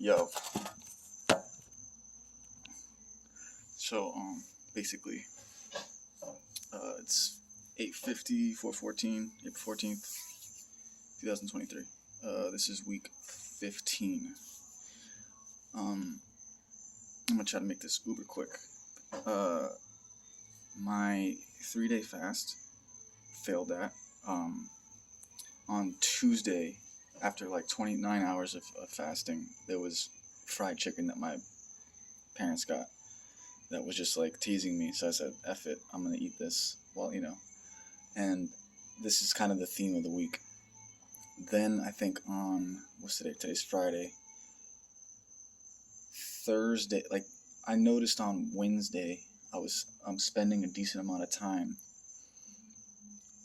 Yo. So, basically, it's 8:50, 4:14, April 14th, 2023. This is week 15. I'm gonna try to make this uber quick. My 3-day fast failed at. On Tuesday, after like 29 hours of fasting, there was fried chicken that my parents got that was just like teasing me. So I said, F it, I'm gonna eat this. Well, and this is kind of the theme of the week. Then I think on, what's today? Today's Friday. Thursday, like I noticed on Wednesday, I'm spending a decent amount of time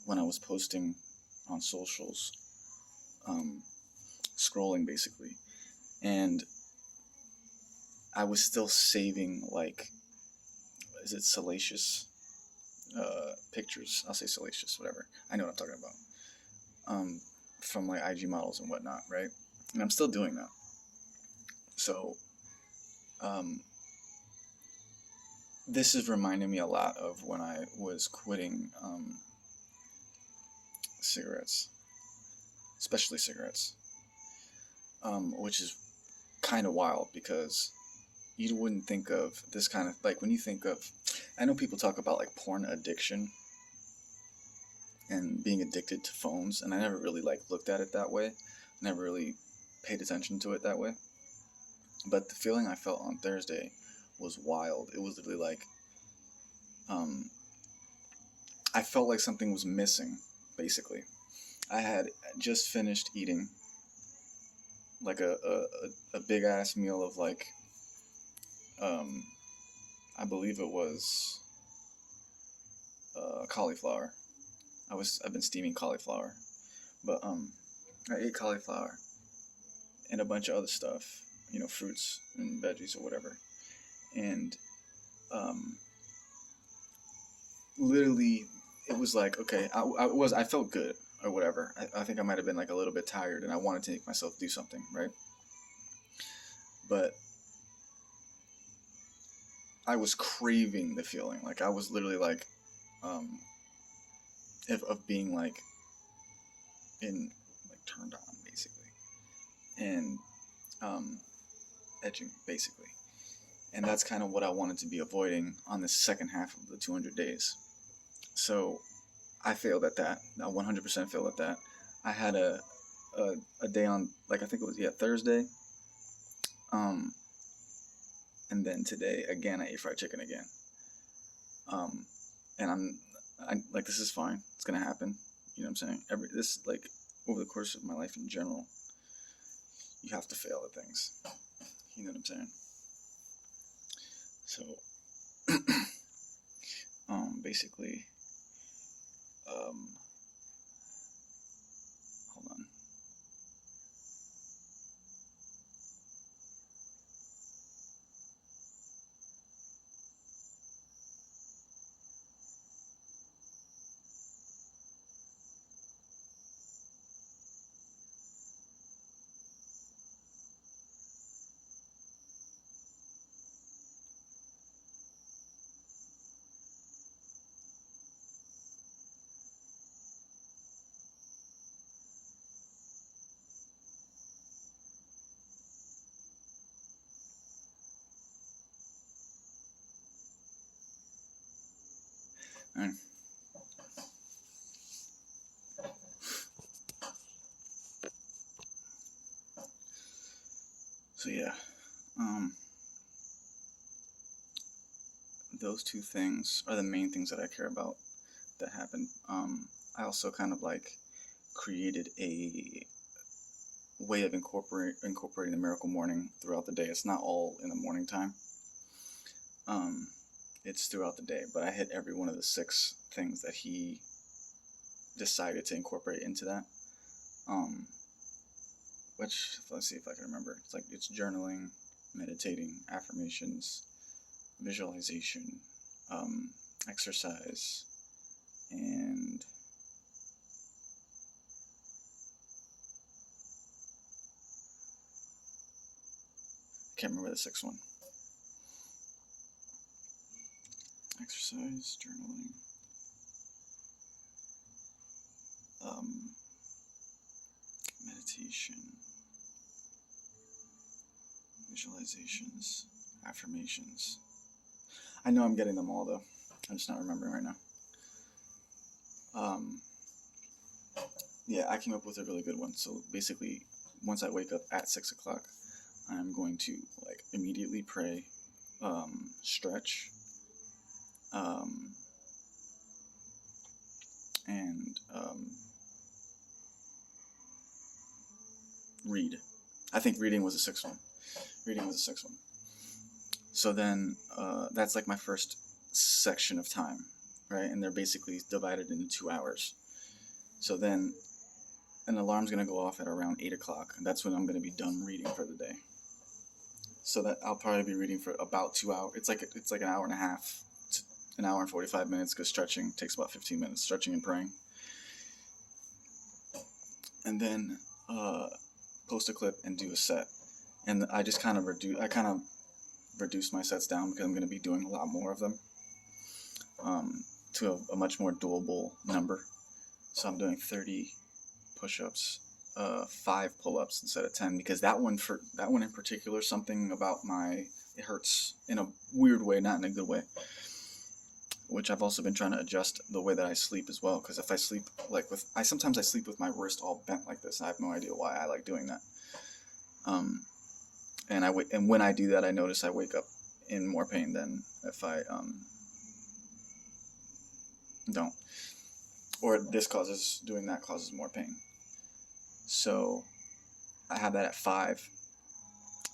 when I was posting on socials, scrolling basically, and I was still saving like, is it salacious pictures? I'll say salacious, whatever. I know what I'm talking about. From like IG models and whatnot, right? And I'm still doing that. So, this is reminding me a lot of when I was quitting cigarettes, especially cigarettes, which is kind of wild because you wouldn't think of this kind of, like when you think of, I know people talk about like porn addiction and being addicted to phones, and I never really like looked at it that way, never really paid attention to it that way. But the feeling I felt on Thursday was wild. It was literally like, I felt like something was missing, basically. I had just finished eating like a big ass meal of like, I believe it was cauliflower. I've been steaming cauliflower, but I ate cauliflower and a bunch of other stuff, fruits and veggies or whatever, and literally it was like, okay, I felt good or whatever. I think I might have been like a little bit tired and I wanted to make myself do something, right? But I was craving the feeling. Like I was literally like, of being like in, like turned on basically, and edging basically, and that's kind of what I wanted to be avoiding on the second half of the 200 days. So I failed at that. I 100% failed at that. I had a day on, like I think it was Thursday, and then today again I ate fried chicken again, and I like, this is fine. It's gonna happen. You know what I'm saying? This, like, over the course of my life in general, you have to fail at things. You know what I'm saying? So, basically, hold on. All right. So yeah, those two things are the main things that I care about that happened. I also kind of like created a way of incorporating the miracle morning throughout the day. It's not all in the morning time. It's throughout the day, but I hit every one of the 6 things that he decided to incorporate into that. Which, let's see if I can remember. It's journaling, meditating, affirmations, visualization, exercise, and can't remember the sixth one. Exercise, journaling, meditation, visualizations, affirmations. I know I'm getting them all though. I'm just not remembering right now. Yeah, I came up with a really good one. So basically, once I wake up at 6 o'clock, I'm going to like immediately pray, stretch, and read. I think reading was the sixth one. So then that's like my first section of time, right? And they're basically divided into 2 hours. So then an alarm's going to go off at around 8 o'clock. And that's when I'm going to be done reading for the day. So that I'll probably be reading for about 2 hours. It's like an hour and a half to an hour and 45 minutes because stretching takes about 15 minutes, stretching and praying. And then post a clip and do a set. And I just kind of reduce my sets down because I'm going to be doing a lot more of them to a much more doable number. So I'm doing 30 push-ups, 5 pull-ups instead of 10 because that one in particular, something about it hurts in a weird way, not in a good way, which I've also been trying to adjust the way that I sleep as well, because if I sleep sometimes I sleep with my wrist all bent like this. I have no idea why I like doing that. And when I do that, I notice I wake up in more pain than if I don't. Or doing that causes more pain. So I have that at 5.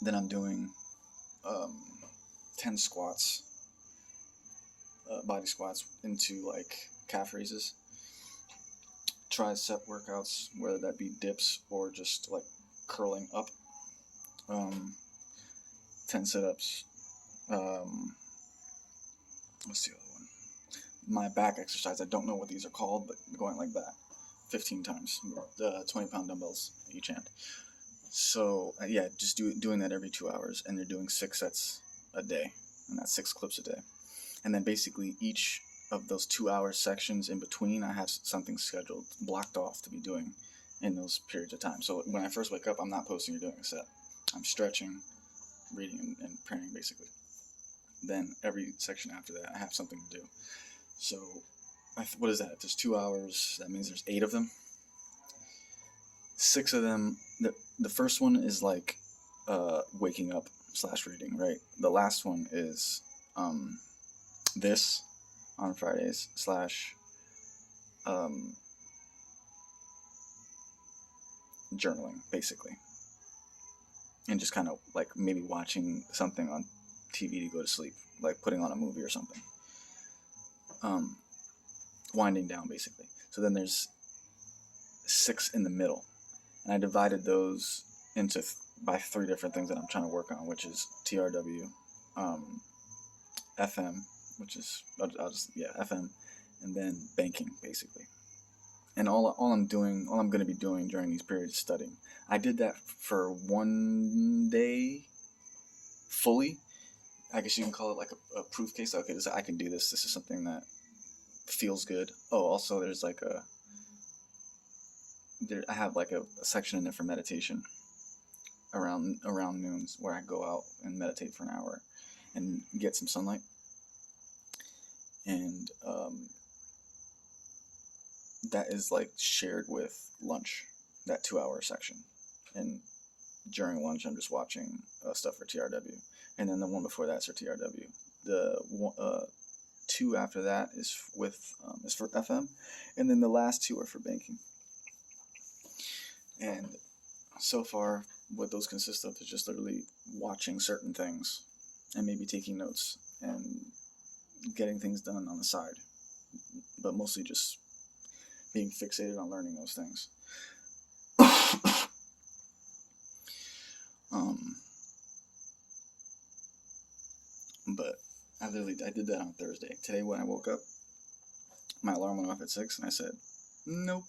Then I'm doing 10 squats, body squats into like calf raises, tricep workouts, whether that be dips or just like curling up, 10 sit-ups, what's the other one? My back exercise, I don't know what these are called, but going like that 15 times, 20-pound dumbbells each hand. So yeah, just doing that every 2 hours, and they're doing 6 sets a day, and that's 6 clips a day. And then basically each of those 2-hour sections in between, I have something scheduled, blocked off to be doing in those periods of time. So when I first wake up, I'm not posting or doing a set. I'm stretching, reading, and praying basically. Then every section after that, I have something to do. So what is that? If there's 2 hours, that means there's 8 of them. 6 of them, the first one is like waking up / reading, right? The last one is this on Fridays / journaling, basically. And just kind of like maybe watching something on TV to go to sleep, like putting on a movie or something. Winding down, basically. So then there's 6 in the middle. And I divided those into by 3 different things that I'm trying to work on, which is TRW, FM, which is FM, and then banking basically. And all I'm going to be doing during these periods is studying. I did that for 1 day fully. I guess you can call it like a proof case. Okay, I can do this. This is something that feels good. Oh, also there's like I have like a section in there for meditation around noons where I go out and meditate for an hour and get some sunlight. And that is like shared with lunch, that 2-hour section. And during lunch, I'm just watching stuff for TRW. And then the one before that's for TRW. The 2 after that is for FM. And then the last 2 are for banking. And so far, what those consist of is just literally watching certain things and maybe taking notes and getting things done on the side, but mostly just being fixated on learning those things. But I did that on Thursday. Today when I woke up, my alarm went off at 6 and I said, nope.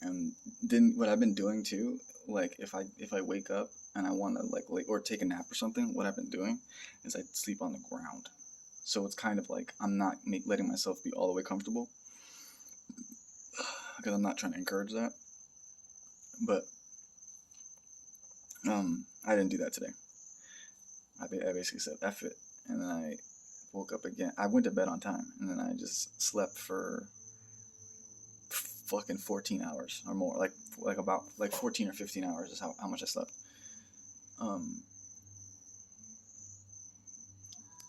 And then what I've been doing too, like if I wake up and I want to like or take a nap or something, what I've been doing is I sleep on the ground. So it's kind of like I'm not letting myself be all the way comfortable because I'm not trying to encourage that. But I didn't do that today. I basically said F it, and then I woke up again. I went to bed on time, and then I just slept for fucking 14 hours or more, like about like 14 or 15 hours is how much I slept.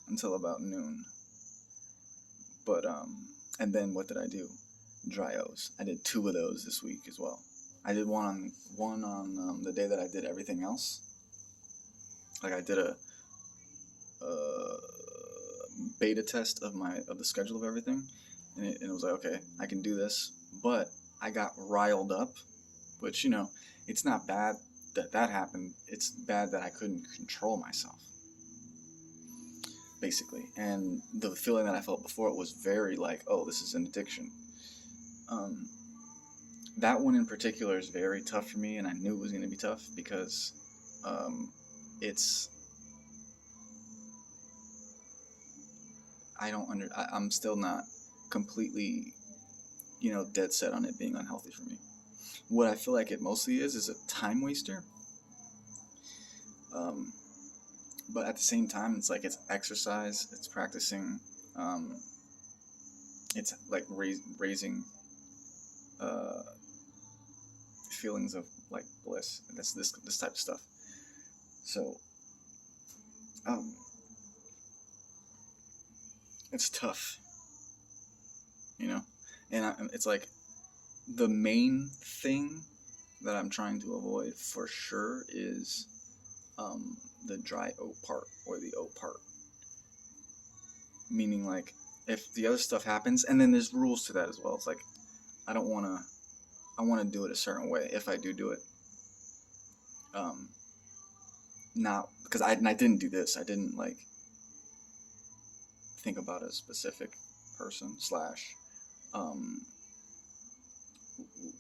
Until about noon. But and then what did I do? Dry O's. I did 2 of those this week as well. I did one on the day that I did everything else. Like I did a beta test of the schedule of everything, and it was like, okay, I can do this, but I got riled up, which it's not bad that happened. It's bad that I couldn't control myself, basically. And the feeling that I felt before it was very like, oh, this is an addiction. That one in particular is very tough for me, and I knew it was going to be tough because it's I'm still not completely dead set on it being unhealthy for me. What I feel like it mostly is a time waster. But at the same time, it's like it's exercise, it's practicing, it's like raising feelings of like bliss. And this type of stuff. So, it's tough, and it's like the main thing that I'm trying to avoid for sure is the dry O part or the O part. Meaning, like, if the other stuff happens, and then there's rules to that as well. It's like I want to do it a certain way if I do it. Not because I didn't do this. I didn't like think about a specific person slash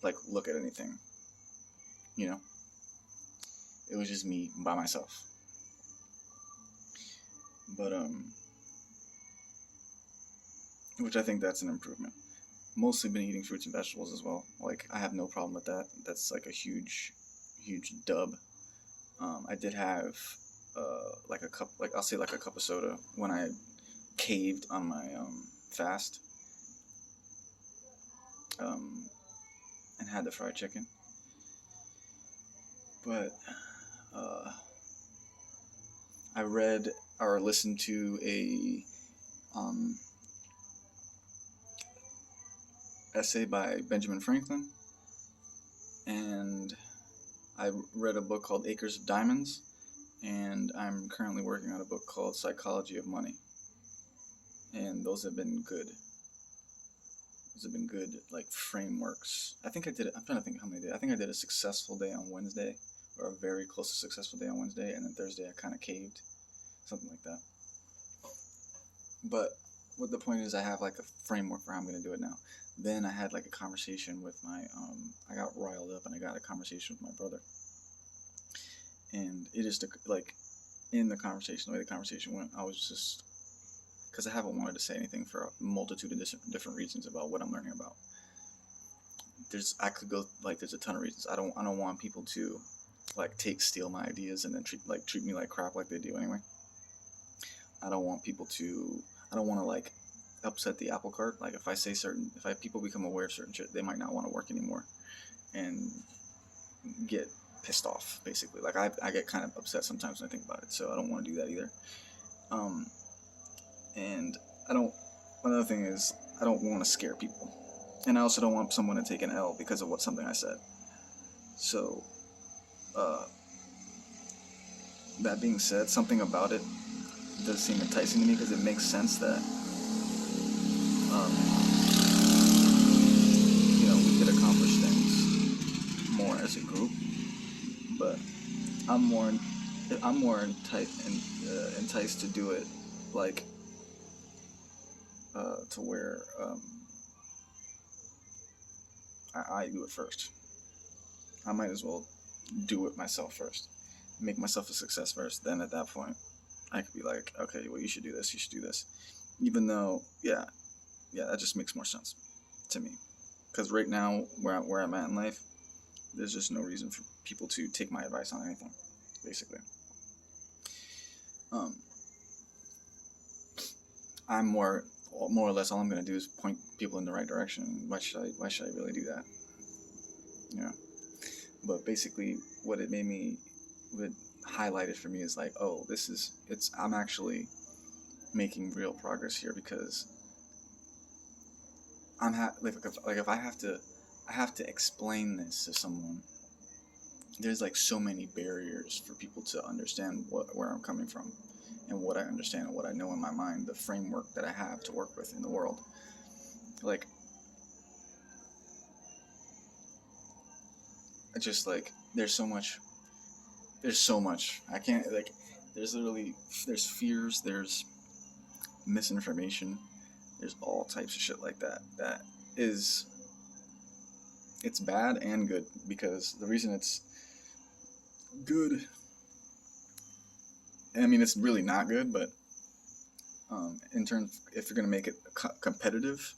like look at anything. It was just me by myself. But which I think that's an improvement. Mostly been eating fruits and vegetables as well. Like I have no problem with that. That's like a huge dub. I did have like a cup, like I'll say like a cup of soda when I caved on my fast, and had the fried chicken. But I read or listened to a essay by Benjamin Franklin, and I read a book called Acres of Diamonds, and I'm currently working on a book called Psychology of Money, and those have been good. Those have been good, like, frameworks. I'm trying to think how many days. I think I did a successful day on Wednesday, or a very close to successful day on Wednesday, and then Thursday I kind of caved, something like that. But what the point is, I have like a framework for how I'm going to do it now. Then I had like a conversation with I got riled up and I got a conversation with my brother. And it just, like, in the conversation, the way the conversation went, I was just, because I haven't wanted to say anything for a multitude of different reasons about what I'm learning about. There's a ton of reasons. I don't want people to, like, steal my ideas and then treat me like crap like they do anyway. I don't want to, like, upset the apple cart. Like, if people become aware of certain shit, they might not want to work anymore and get pissed off, basically. Like, I get kind of upset sometimes when I think about it, so I don't want to do that either. And another thing is, I don't want to scare people. And I also don't want someone to take an L because of something I said. So, that being said, something about it does seem enticing to me because it makes sense that, we could accomplish things more as a group. But I'm more enticed to do it, like, to where I do it first. I might as well do it myself first, make myself a success first. Then at that point, I could be like, okay, well, you should do this, you should do this. Even though, yeah, that just makes more sense to me. Because right now, where I'm at in life, there's just no reason for people to take my advice on anything, basically. Um, I'm more or less, all I'm gonna do is point people in the right direction. Why should I really do that? Yeah. But basically, what highlighted for me is like, oh, I'm actually making real progress here because like if I have to explain this to someone. There's like so many barriers for people to understand where I'm coming from, and what I understand and what I know in my mind, the framework that I have to work with in the world. Like, it's just like there's so much I can't like. There's fears, there's misinformation, there's all types of shit like that. Is it's bad and good, because the reason it's good, I mean, it's really not good, but in terms, if you're going to make it competitive,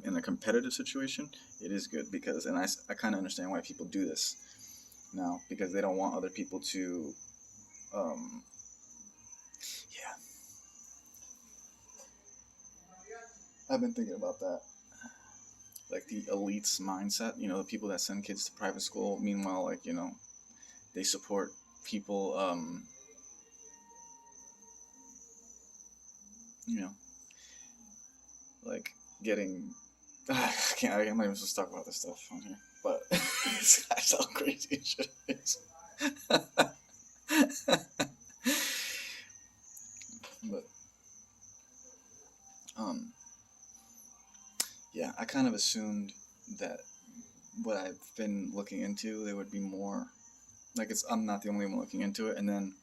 in a competitive situation, it is good, because, and I kind of understand why people do this now, because they don't want other people to, um, yeah, I've been thinking about that, like the elites mindset, the people that send kids to private school, meanwhile, like, they support people, you know, like getting, I'm not even supposed to talk about this stuff on here, but it's how crazy shit is. But um, yeah, I kind of assumed that what I've been looking into, there would be more. Like, I'm not the only one looking into it, and then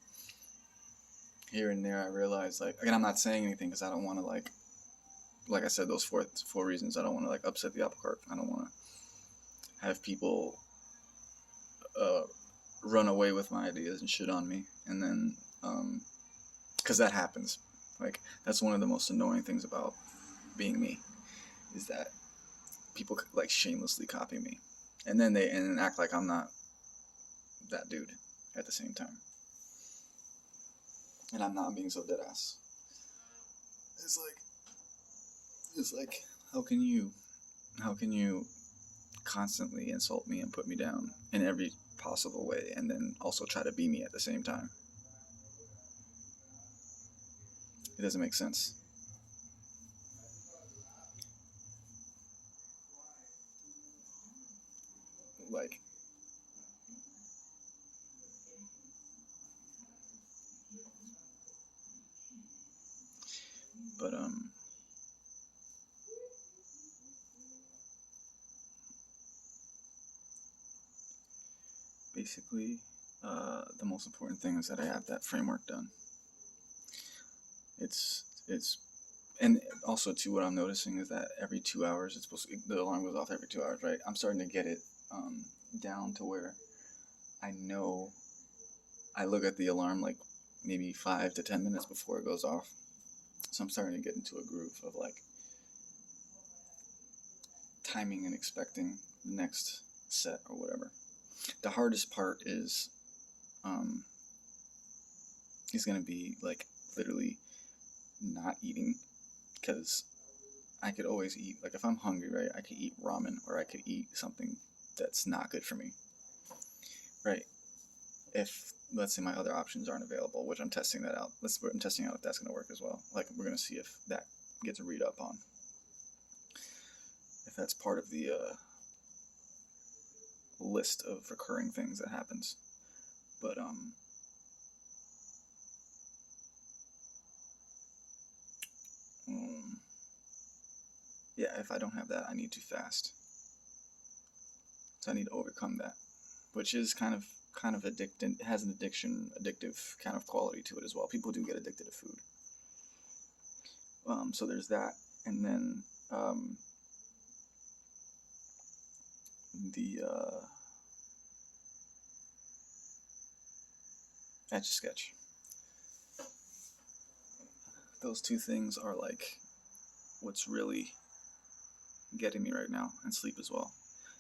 here and there, I realized, like, again, I'm not saying anything because I don't want to, like I said, those four reasons. I don't want to like upset the apple cart. I don't want to have people uh, run away with my ideas and shit on me, and then because that happens. Like, that's one of the most annoying things about being me, is that people like shamelessly copy me, and then they act like I'm not that dude at the same time, and I'm not being so dead ass. It's like how can you constantly insult me and put me down in every possible way, and then also try to be me at the same time? It doesn't make sense. Like, but basically, the most important thing is that I have that framework done. It's and also too, what I'm noticing is that every 2 hours, the alarm goes off every 2 hours, right? I'm starting to get it down to where I know I look at the alarm like maybe 5 to 10 minutes before it goes off. So I'm starting to get into a groove of like timing and expecting the next set or whatever. The hardest part um, is going to be like literally not eating, because I could always eat, like if I'm hungry, right, I could eat ramen, or I could eat something that's not good for me, right? If, let's say, my other options aren't available, which I'm testing that out. I'm testing out if that's going to work as well. Like, we're going to see if that gets a read up on, if that's part of the list of recurring things that happens. But um yeah, if I don't have that, I need to fast. So I need to overcome that, which is kind of addictive. It has an addictive kind of quality to it as well. People do get addicted to food. So there's that, and then the Etch-a-Sketch. Those two things are like what's really getting me right now, and sleep as well.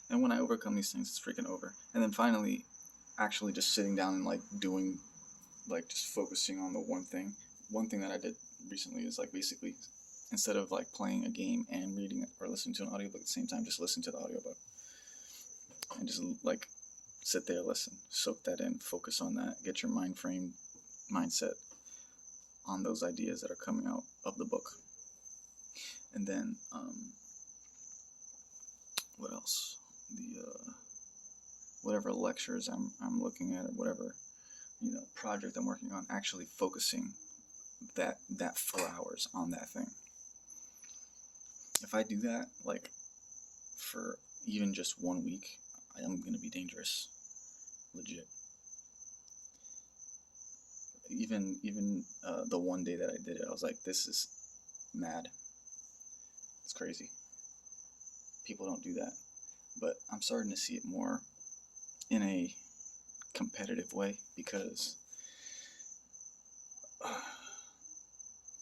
And when I overcome these things, it's freaking over. And then finally, actually just sitting down and like doing, like just focusing on the one thing. One thing that I did recently is like basically, instead of like playing a game and reading it or listening to an audiobook at the same time, just listen to the audiobook and just like sit there, listen, soak that in, focus on that, get your mindset on those ideas that are coming out of the book. And then what else? The whatever lectures I'm looking at, or whatever project I'm working on, actually focusing that 4 hours on that thing. If I do that like for even just 1 week, I am gonna be dangerous, legit. Even the one day that I did it, I was like, this is mad. It's crazy. People don't do that, but I'm starting to see it more in a competitive way, because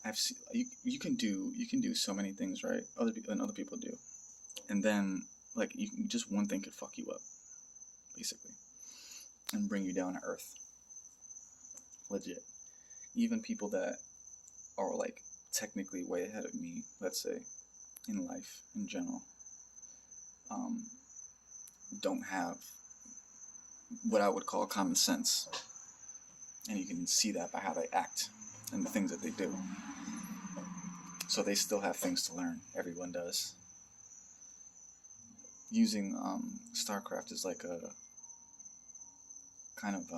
I've seen you can do so many things right, other people do, and then like just one thing could fuck you up, basically, and bring you down to earth. Legit. Even people that are like technically way ahead of me, let's say, in life in general, don't have what I would call common sense. And you can see that by how they act and the things that they do. So they still have things to learn. Everyone does. Using StarCraft is like a kind of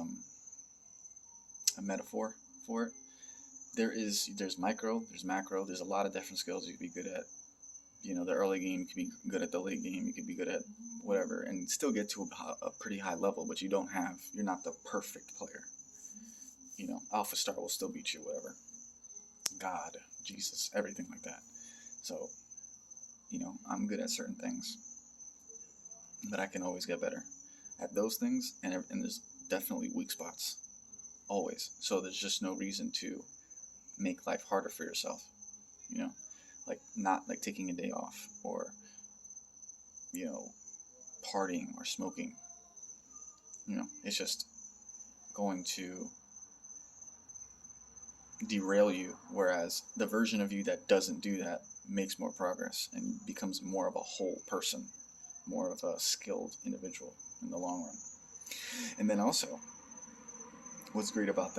a metaphor for it. There's micro, there's macro, there's a lot of different skills you could be good at. The early game, you could be good at the late game, you could be good at whatever, and still get to a pretty high level, but you're not the perfect player. Alpha Star will still beat you, whatever. God, Jesus, everything like that. So, I'm good at certain things, but I can always get better at those things, and there's definitely weak spots, always. So there's just no reason to make life harder for yourself, like not like taking a day off, or partying or smoking. It's just going to derail you, whereas the version of you that doesn't do that makes more progress and becomes more of a whole person, more of a skilled individual in the long run. And then also, what's great about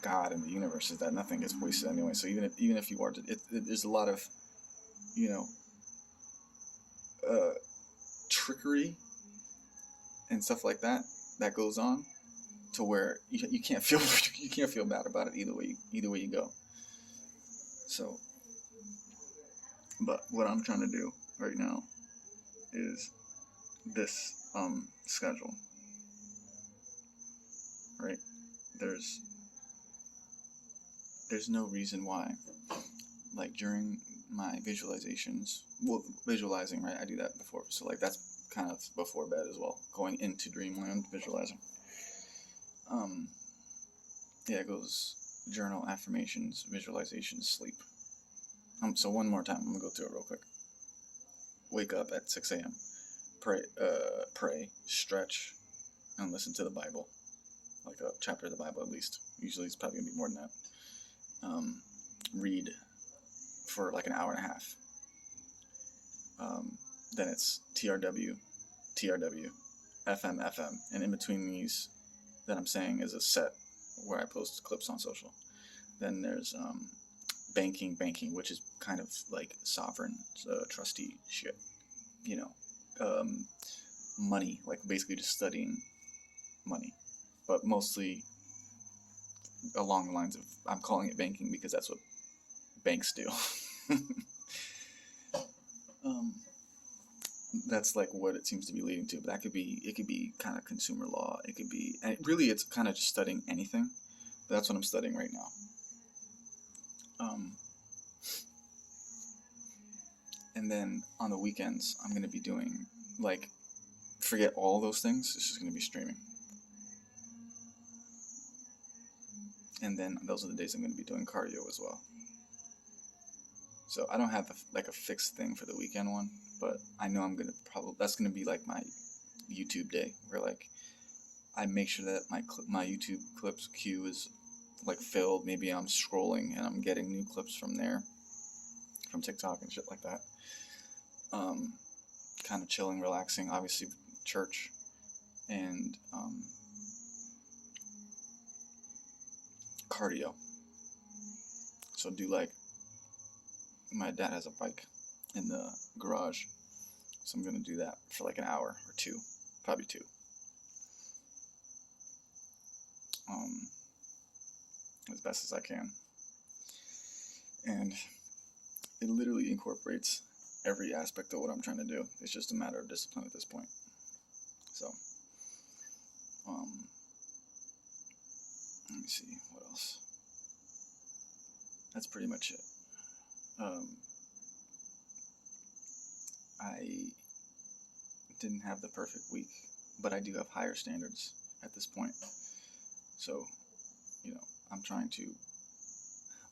God and the universe is that nothing gets wasted anyway. So even if you are, there's a lot of trickery and stuff like that goes on, to where you can't feel bad about it either way you go. So, but what I'm trying to do right now is this schedule. Right? There's no reason why, like during my visualizing, right? I do that before, so like that's kind of before bed as well, going into dreamland, visualizing. It goes journal, affirmations, visualizations, sleep. So one more time, I'm gonna go through it real quick. Wake up at 6 a.m. Pray, stretch, and listen to the Bible, like a chapter of the Bible at least. Usually it's probably gonna be more than that. Read for like an hour and a half. Then it's TRW, FM, and in between these that I'm saying is a set where I post clips on social. Then there's banking, which is kind of like sovereign trustee shit. Money, like basically just studying money, but mostly along the lines of, I'm calling it banking because that's what banks do. That's like what it seems to be leading to, but it could be kind of consumer law. It could be, and really it's kind of just studying anything, but that's what I'm studying right now. And then on the weekends, I'm going to be doing, like, forget all those things, it's just going to be streaming. And then those are the days I'm going to be doing cardio as well. So I don't have like a fixed thing for the weekend one, but I know I'm going to that's going to be like my YouTube day, where like I make sure that my YouTube clips queue is like filled. Maybe I'm scrolling and I'm getting new clips from there, from TikTok and shit like that. Kind of chilling, relaxing, obviously church, and cardio. So do like, my dad has a bike in the garage, so I'm gonna do that for like an hour or two, probably two. As best as I can. And it literally incorporates every aspect of what I'm trying to do. It's just a matter of discipline at this point. So, let me see, what else? That's pretty much it. I didn't have the perfect week, but I do have higher standards at this point. So, I'm trying to,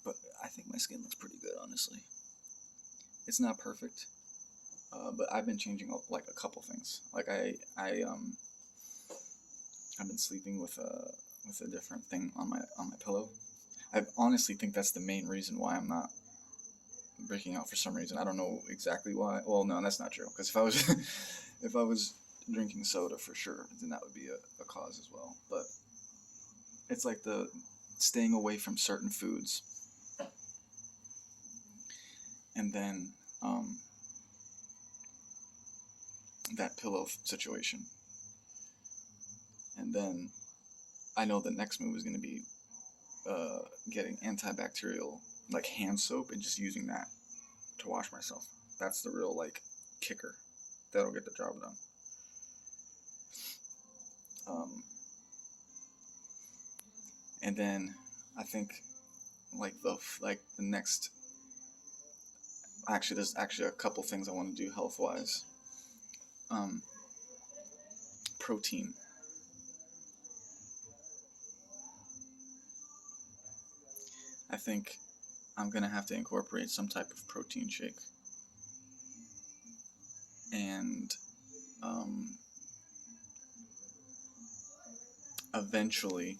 but I think my skin looks pretty good, honestly. It's not perfect, but I've been changing like a couple things. Like I've been sleeping with a different thing on my pillow. I honestly think that's the main reason why I'm not breaking out for some reason. I don't know exactly why. Well, no, that's not true. Because if I was if I was drinking soda for sure, then that would be a cause as well. But it's like the staying away from certain foods, and then that pillow situation, and then I know the next move is going to be getting antibacterial like hand soap and just using that to wash myself. That's the real like kicker that'll get the job done. And then I think like the next, actually there's actually a couple things I want to do health wise. Protein. I think I'm gonna have to incorporate some type of protein shake. And eventually,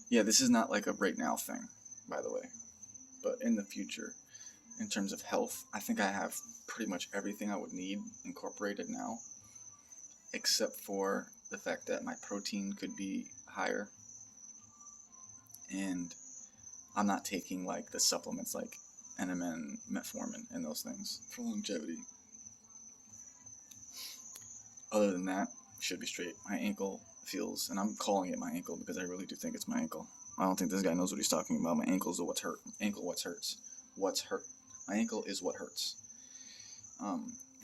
yeah, this is not like a right now thing, by the way, but in the future, in terms of health, I think I have pretty much everything I would need incorporated now, except for the fact that my protein could be higher, and I'm not taking like the supplements like NMN, metformin, and those things for longevity. Other than that, should be straight. My ankle feels, and I'm calling it my ankle because I really do think it's my ankle. I don't think this guy knows what he's talking about. My ankle is what's hurt. What's hurts. What's hurt. My ankle is what hurts.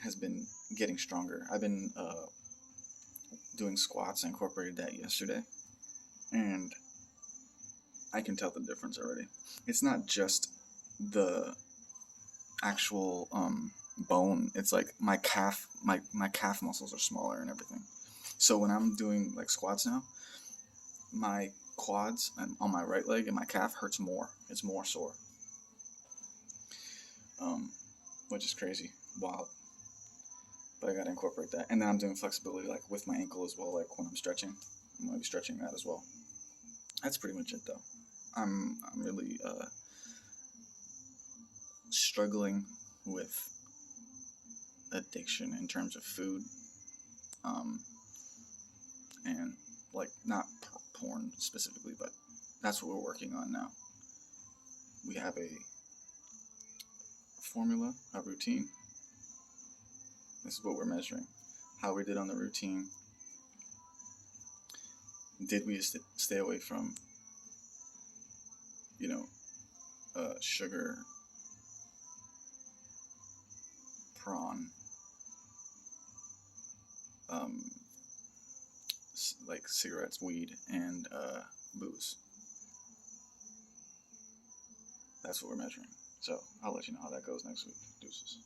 Has been getting stronger. I've been doing squats. I incorporated that yesterday, and I can tell the difference already. It's not just the actual bone. It's like my calf muscles are smaller and everything. So when I'm doing like squats now, my quads and on my right leg and my calf hurts more. It's more sore, which is crazy, wild. But I gotta incorporate that. And then I'm doing flexibility like with my ankle as well. Like when I'm stretching, I'm gonna be stretching that as well. That's pretty much it though. I'm really struggling with addiction in terms of food, and like not porn specifically, but that's what we're working on now. We have a formula, a routine. This is what we're measuring. How we did on the routine. Did we stay away from, sugar, prawn, like cigarettes, weed, and booze. That's what we're measuring. So I'll let you know how that goes next week. Deuces.